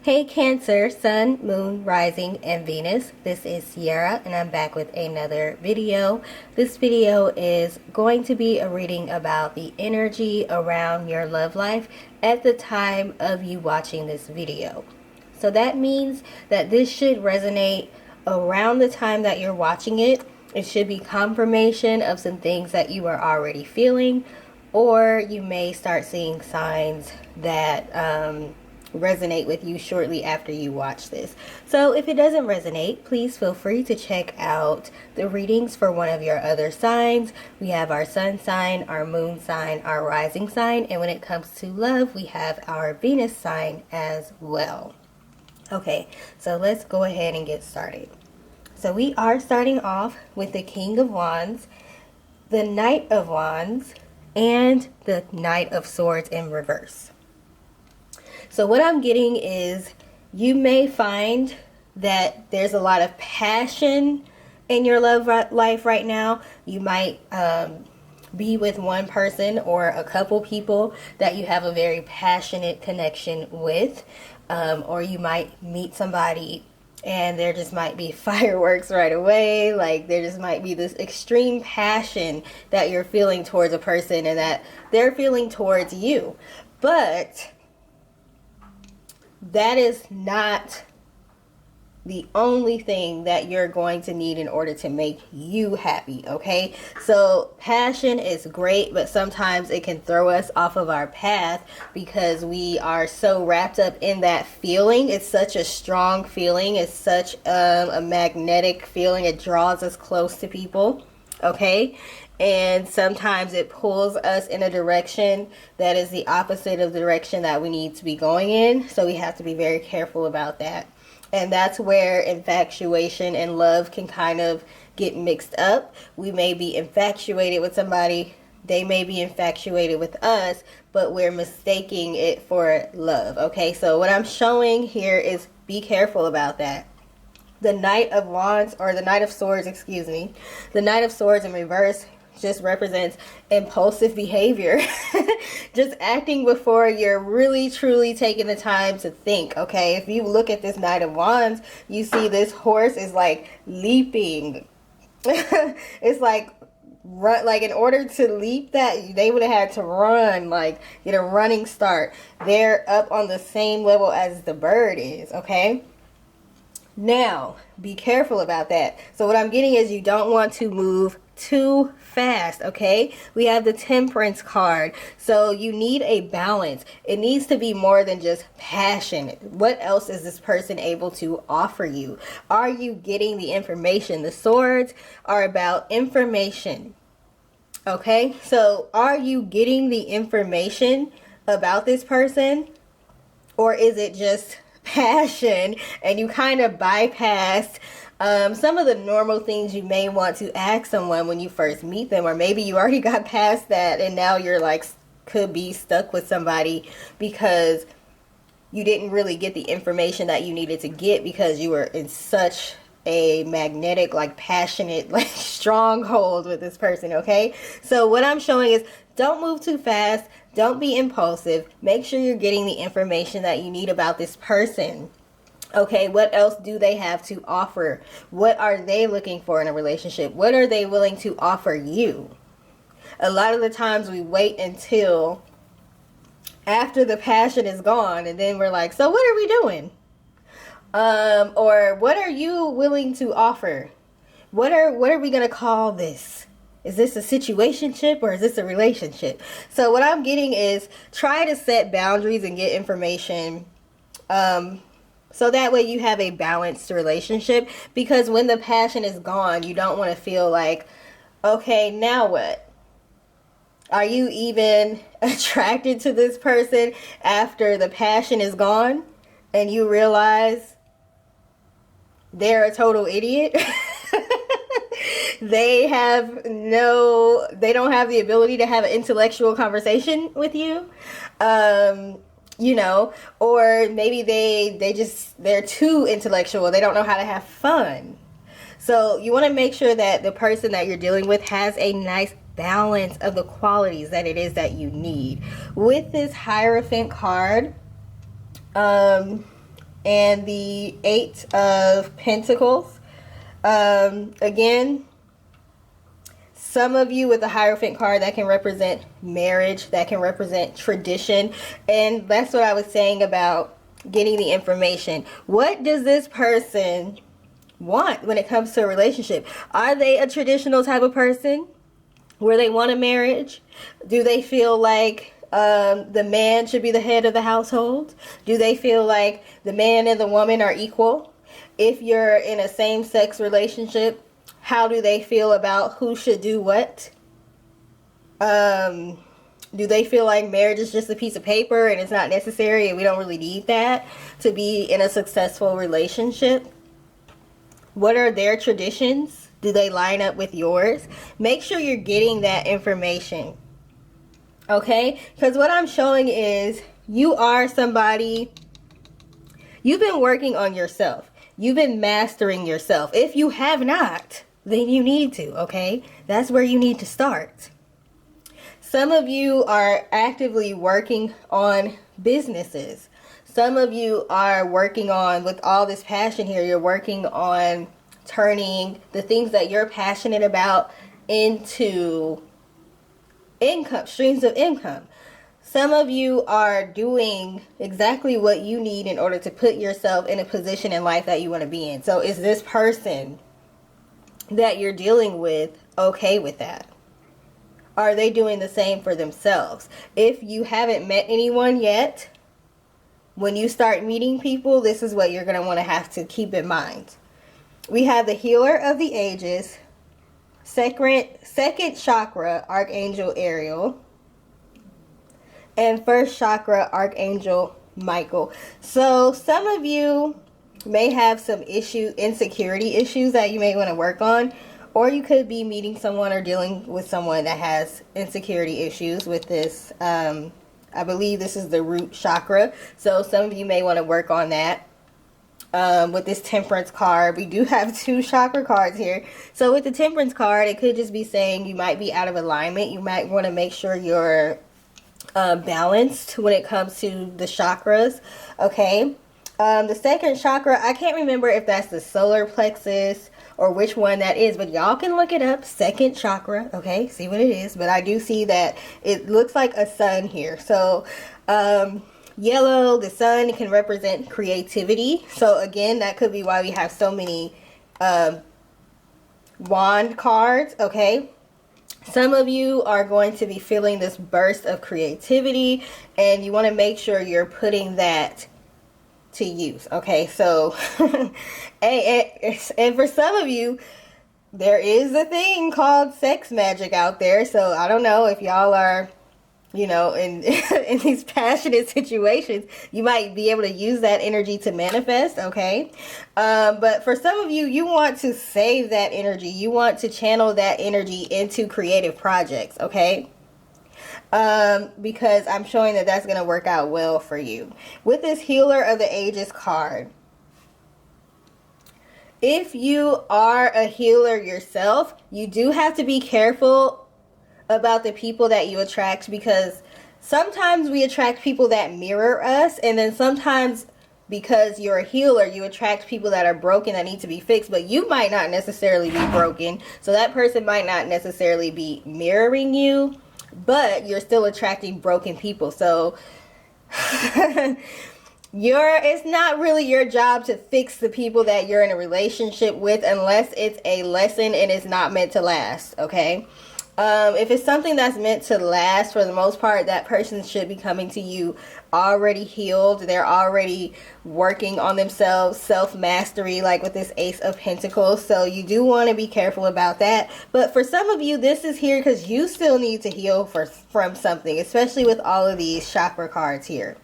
Hey Cancer, Sun, Moon, Rising, and Venus. This is Sierra and I'm back with another video. This video is going to be a reading about the energy around your love life at the time of you watching this video. So that means that this should resonate around the time that you're watching it. It should be confirmation of some things that you are already feeling, or you may start seeing signs that resonate with you shortly after you watch this. So if it doesn't resonate, please feel free to check out the readings for one of your other signs. We have our sun sign, our moon sign, our rising sign, and when it comes to love, we have our Venus sign as well. Okay, so let's go ahead and get started. So we are starting off with the King of Wands, the Knight of Wands, and the Knight of Swords in reverse. So what I'm getting is you may find that there's a lot of passion in your love life right now. You might be with one person or a couple people that you have a very passionate connection with, or you might meet somebody and there just might be fireworks right away. Like there just might be this extreme passion that you're feeling towards a person and that they're feeling towards you. But that is not the only thing that you're going to need in order to make you happy, okay? So passion is great, but sometimes it can throw us off of our path because we are so wrapped up in that feeling. It's such a strong feeling. It's such a magnetic feeling. It draws us close to people, okay? And sometimes it pulls us in a direction that is the opposite of the direction that we need to be going in. So we have to be very careful about that. And that's where infatuation and love can kind of get mixed up. We may be infatuated with somebody, they may be infatuated with us, but we're mistaking it for love. Okay, so what I'm showing here is be careful about that. The Knight of Wands, or the Knight of Swords, excuse me. The Knight of Swords in reverse just represents impulsive behavior. Just acting before you're really truly taking the time to think, okay? If you look at this Knight of Wands, you see this horse is like leaping. It's like run, like in order to leap that, they would have had to run, like get a running start. They're up on the same level as the bird is, okay? Now, be careful about that. So what I'm getting is you don't want to move too fast, okay? We have the Temperance card. So you need a balance. It needs to be more than just passion. What else is this person able to offer you? Are you getting the information? The swords are about information, okay? So are you getting the information about this person? Or is it just passion and you kind of bypassed some of the normal things you may want to ask someone when you first meet them, or maybe you already got past that and now you're like could be stuck with somebody because you didn't really get the information that you needed to get because you were in such a magnetic, like passionate, like stronghold with this person, okay? So what I'm showing is don't move too fast. Don't be impulsive. Make sure you're getting the information that you need about this person. Okay, what else do they have to offer? What are they looking for in a relationship? What are they willing to offer you? A lot of the times we wait until after the passion is gone and then we're like, so what are we doing? Or what are you willing to offer? What are we going to call this? Is this a situationship or is this a relationship? So what I'm getting is try to set boundaries and get information so that way you have a balanced relationship, because when the passion is gone, you don't want to feel like, okay, now what? Are you even attracted to this person after the passion is gone and you realize they're a total idiot? They don't have the ability to have an intellectual conversation with you. You know, or maybe they're too intellectual. They don't know how to have fun. So you want to make sure that the person that you're dealing with has a nice balance of the qualities that it is that you need. With this Hierophant card, and the Eight of Pentacles. Again, some of you with the Hierophant card, that can represent marriage, that can represent tradition. And that's what I was saying about getting the information. What does this person want when it comes to a relationship? Are they a traditional type of person where they want a marriage? Do they feel like the man should be the head of the household? Do they feel like the man and the woman are equal? If you're in a same-sex relationship, how do they feel about who should do what? Do they feel like marriage is just a piece of paper and it's not necessary and we don't really need that to be in a successful relationship? What are their traditions? Do they line up with yours? Make sure you're getting that information. Okay? Because what I'm showing is you are somebody, you've been working on yourself. You've been mastering yourself. If you have not, then you need to, okay? That's where you need to start. Some of you are actively working on businesses. Some of you are working on, with all this passion here, you're working on turning the things that you're passionate about into income, streams of income. Some of you are doing exactly what you need in order to put yourself in a position in life that you want to be in. So is this person that you're dealing with okay with that? Are they doing the same for themselves? If you haven't met anyone yet, when you start meeting people, this is what you're going to want to have to keep in mind. We have the Healer of the Ages, second chakra, Archangel Ariel, and first chakra, Archangel Michael. So some of you may have some insecurity issues that you may want to work on, or you could be meeting someone or dealing with someone that has insecurity issues with this. I believe this is the root chakra. So some of you may want to work on that. With this Temperance card, we do have 2 chakra cards here. So with the Temperance card, it could just be saying you might be out of alignment. You might want to make sure you're balanced when it comes to the chakras. Okay. The second chakra, I can't remember if that's the solar plexus or which one that is, but y'all can look it up. Second chakra, okay, see what it is. But I do see that it looks like a sun here. So yellow, the sun, can represent creativity. So again, that could be why we have so many wand cards. Okay, some of you are going to be feeling this burst of creativity, and you want to make sure you're putting that to use. Okay, so and for some of you, there is a thing called sex magic out there. So I don't know if y'all are, you know, in in these passionate situations, you might be able to use that energy to manifest. Okay, but for some of you, you want to save that energy. You want to channel that energy into creative projects. Okay, because I'm showing that that's going to work out well for you. With this Healer of the Ages card, if you are a healer yourself, you do have to be careful about the people that you attract, because sometimes we attract people that mirror us, and then sometimes because you're a healer, you attract people that are broken, that need to be fixed, but you might not necessarily be broken. So that person might not necessarily be mirroring you, but you're still attracting broken people. So it's not really your job to fix the people that you're in a relationship with, unless it's a lesson and it's not meant to last. Okay, if it's something that's meant to last, for the most part, that person should be coming to you already healed. They're already working on themselves, self-mastery, like with this Ace of Pentacles. So you do want to be careful about that. But for some of you, this is here because you still need to heal from something, especially with all of these chakra cards here.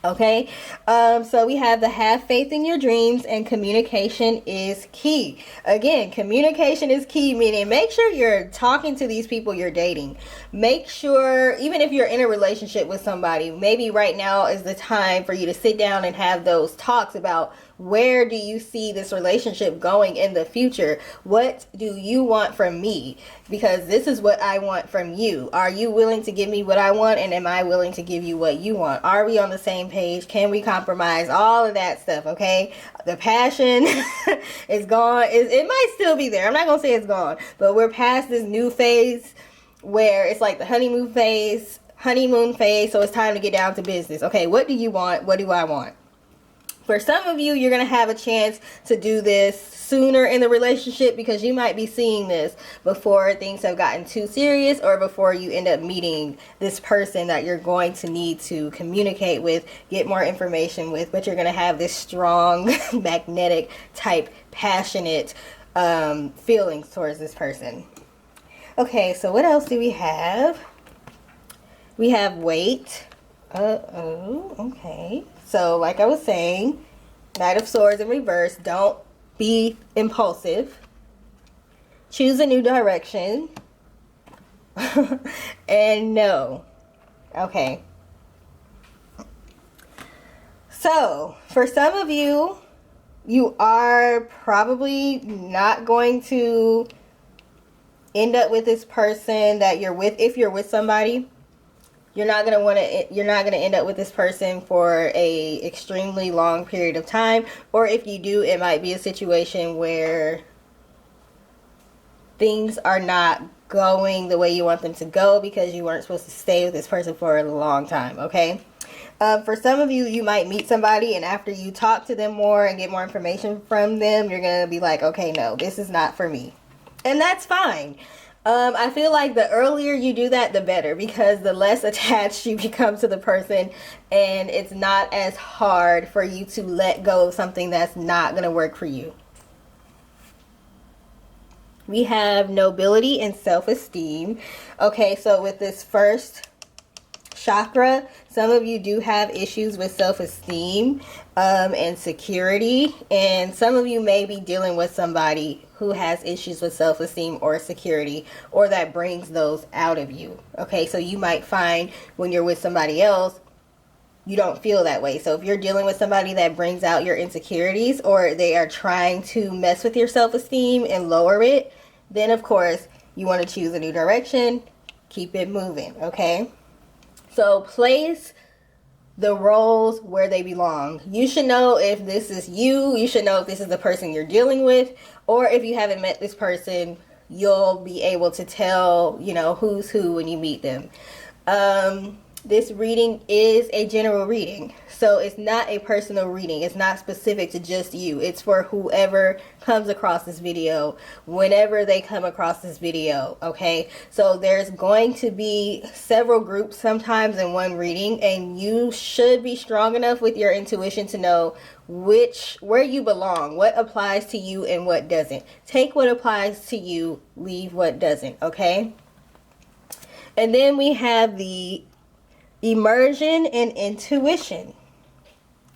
Okay, so we have the have faith in your dreams, and communication is key. Again, communication is key, meaning make sure you're talking to these people you're dating. Make sure, even if you're in a relationship with somebody, maybe right now is the time for you to sit down and have those talks about where do you see this relationship going in the future? What do you want from me? Because this is what I want from you. Are you willing to give me what I want, and am I willing to give you what you want? Are we on the same page? Can we compromise? All of that stuff, okay? The passion is gone. It might still be there. I'm not going to say it's gone, but we're past this new phase where it's like the honeymoon phase, so it's time to get down to business. Okay, what do you want? What do I want? For some of you, you're going to have a chance to do this sooner in the relationship because you might be seeing this before things have gotten too serious or before you end up meeting this person that you're going to need to communicate with, get more information with, but you're going to have this strong, magnetic type, passionate feelings towards this person. Okay, so what else do we have? We have wait. Okay. So, like I was saying, Knight of Swords in reverse. Don't be impulsive. Choose a new direction. And no. Okay. So, for some of you, you are probably not going to end up with this person that you're with. If you're with somebody, you're not going to end up with this person for a extremely long period of time. Or if you do, it might be a situation where things are not going the way you want them to go because you weren't supposed to stay with this person for a long time, okay? For some of you, you might meet somebody and after you talk to them more and get more information from them, you're going to be like, okay, no, this is not for me. And that's fine. I feel like the earlier you do that, the better, because the less attached you become to the person and it's not as hard for you to let go of something that's not going to work for you. We have nobility and self-esteem. Okay, so with this first chakra, some of you do have issues with self-esteem and security, and some of you may be dealing with somebody who has issues with self-esteem or security, or that brings those out of you. Okay, so you might find when you're with somebody else, you don't feel that way. So if you're dealing with somebody that brings out your insecurities, or they are trying to mess with your self-esteem and lower it, then of course you want to choose a new direction, keep it moving, okay? So place the roles where they belong. You should know if this is you. You should know if this is the person you're dealing with. Or if you haven't met this person, you'll be able to tell, you know, who's who when you meet them. This reading is a general reading. So it's not a personal reading. It's not specific to just you. It's for whoever comes across this video, whenever they come across this video, okay? So there's going to be several groups sometimes in one reading, and you should be strong enough with your intuition to know where you belong, what applies to you and what doesn't. Take what applies to you, leave what doesn't, okay? And then we have the immersion and intuition.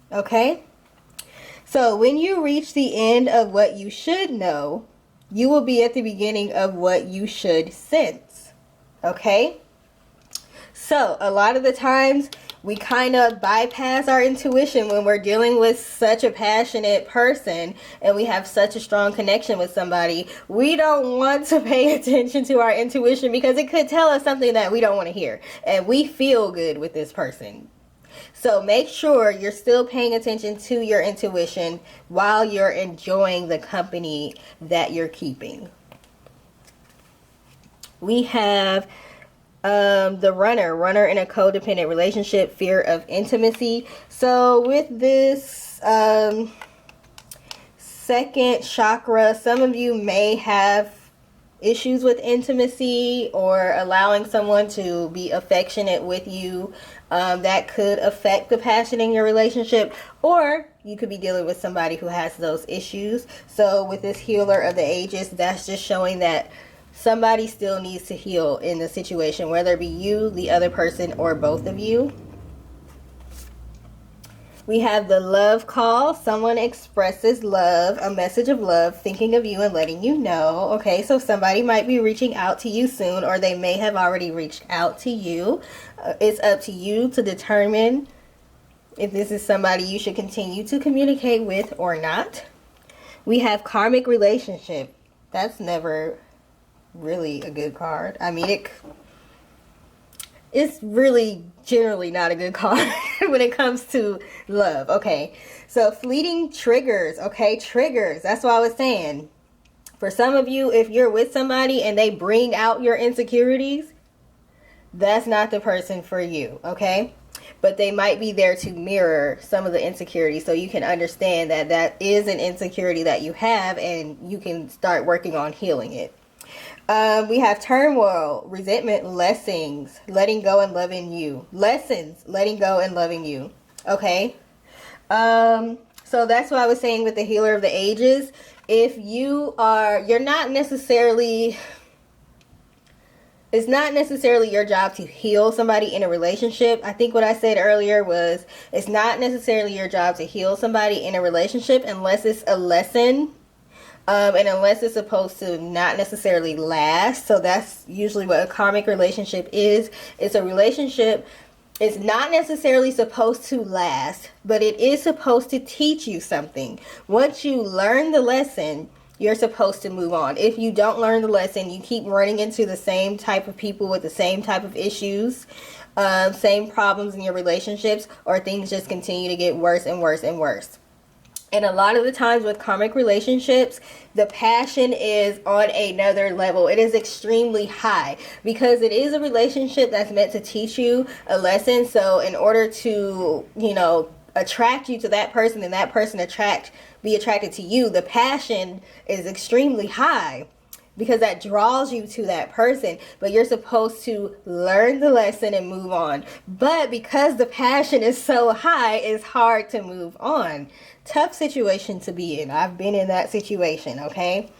Okay? So when you reach the end of what you should know, you will be at the beginning of what you should sense. Okay? So a lot of the times we kind of bypass our intuition when we're dealing with such a passionate person and we have such a strong connection with somebody. We don't want to pay attention to our intuition because it could tell us something that we don't want to hear. And we feel good with this person. So make sure you're still paying attention to your intuition while you're enjoying the company that you're keeping. We have the runner in a codependent relationship, fear of intimacy. So with this second chakra, some of you may have issues with intimacy or allowing someone to be affectionate with you. That could affect the passion in your relationship, or you could be dealing with somebody who has those issues. So with this healer of the ages, that's just showing that somebody still needs to heal in the situation, whether it be you, the other person, or both of you. We have the love call. Someone expresses love, a message of love, thinking of you and letting you know. Okay, so somebody might be reaching out to you soon, or they may have already reached out to you. It's up to you to determine if this is somebody you should continue to communicate with or not. We have karmic relationship. That's never really a good card. I mean, it's really generally not a good card. when it comes to love. Okay, so fleeting triggers. Okay, triggers. That's what I was saying. For some of you, if you're with somebody and they bring out your insecurities, that's not the person for you. Okay, but they might be there to mirror some of the insecurities, so you can understand that that is an insecurity that you have, and you can start working on healing it. We have turmoil, resentment, lessons, letting go and loving you. Lessons, letting go and loving you. Okay. So that's what I was saying with the healer of the ages. If you're not necessarily, it's not necessarily your job to heal somebody in a relationship. I think what I said earlier was, it's not necessarily your job to heal somebody in a relationship unless it's a lesson. And unless it's supposed to not necessarily last. So that's usually what a karmic relationship is. It's a relationship. It's not necessarily supposed to last, but it is supposed to teach you something. Once you learn the lesson, you're supposed to move on. If you don't learn the lesson, you keep running into the same type of people with the same type of issues, same problems in your relationships, or things just continue to get worse and worse and worse. And a lot of the times with karmic relationships, the passion is on another level. It is extremely high because it is a relationship that's meant to teach you a lesson. So in order to, attract you to that person and that person be attracted to you, the passion is extremely high, because that draws you to that person. But you're supposed to learn the lesson and move on. But because the passion is so high, it's hard to move on. Tough situation to be in. I've been in that situation, okay?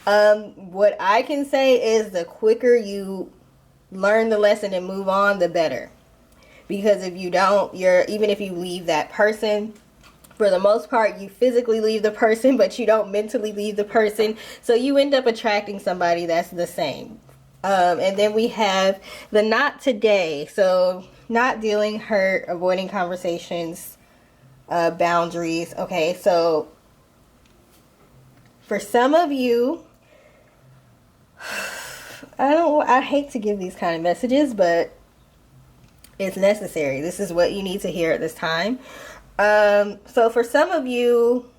What I can say is the quicker you learn the lesson and move on, the better. Because if you don't, even if you leave that person, for the most part, you physically leave the person, but you don't mentally leave the person. So you end up attracting somebody that's the same. And then we have the not today. So not dealing, hurt, avoiding conversations, boundaries. Okay, so for some of you, I hate to give these kind of messages, but it's necessary. This is what you need to hear at this time. So for some of you,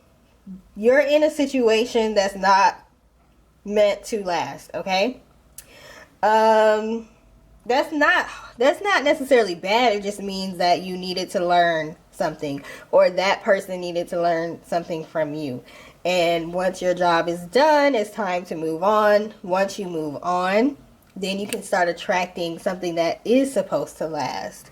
you're in a situation that's not meant to last, okay? That's not necessarily bad. It just means that you needed to learn something, or that person needed to learn something from you. And once your job is done, it's time to move on. Once you move on, then you can start attracting something that is supposed to last.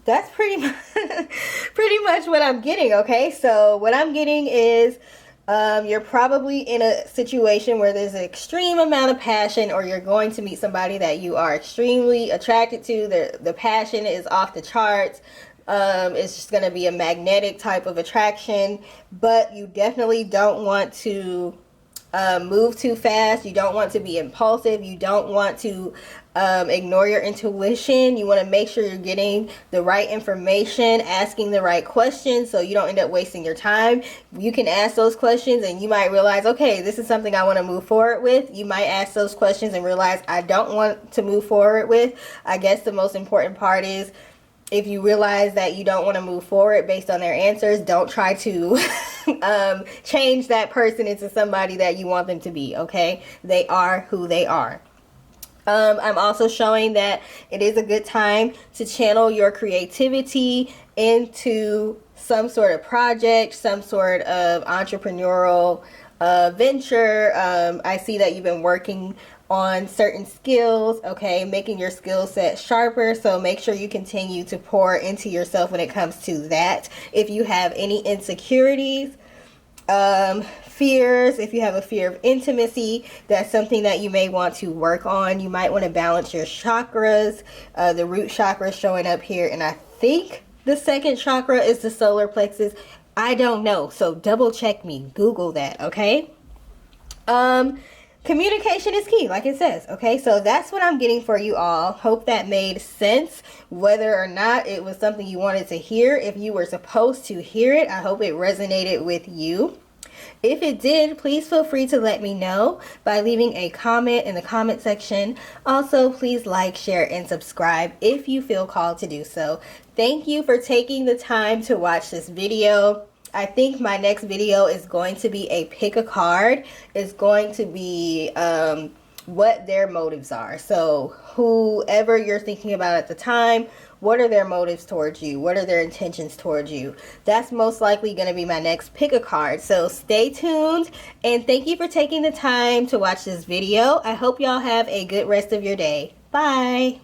That's pretty much what I'm getting, okay? So what I'm getting is you're probably in a situation where there's an extreme amount of passion, or you're going to meet somebody that you are extremely attracted to. The passion is off the charts. It's just going to be a magnetic type of attraction, but you definitely don't want to move too fast. You don't want to be impulsive. You don't want to ignore your intuition. You want to make sure you're getting the right information, asking the right questions, so you don't end up wasting your time. You can ask those questions and you might realize, okay, this is something I want to move forward with. You might ask those questions and realize, I don't want to move forward with. I guess the most important part is, if you realize that you don't want to move forward based on their answers, don't try to change that person into somebody that you want them to be, okay? They are who they are. I'm also showing that it is a good time to channel your creativity into some sort of project, some sort of entrepreneurial venture. I see that you've been working on certain skills, okay, making your skill set sharper. So make sure you continue to pour into yourself when it comes to that. If you have any insecurities, fears, if you have a fear of intimacy, that's something that you may want to work on. You might want to balance your chakras. The root chakra is showing up here, and I think the second chakra is the solar plexus. I don't know, so double check me. Google that, okay? Communication is key, like it says, okay? So that's what I'm getting for you all. Hope that made sense. Whether or not it was something you wanted to hear, if you were supposed to hear it, I hope it resonated with you. If it did, please feel free to let me know by leaving a comment in the comment section. Also, please like, share, and subscribe if you feel called to do so. Thank you for taking the time to watch this video. I think my next video is going to be a pick a card. It's going to be what their motives are. So whoever you're thinking about at the time, what are their motives towards you? What are their intentions towards you? That's most likely going to be my next pick a card. So stay tuned, and thank you for taking the time to watch this video. I hope y'all have a good rest of your day. Bye.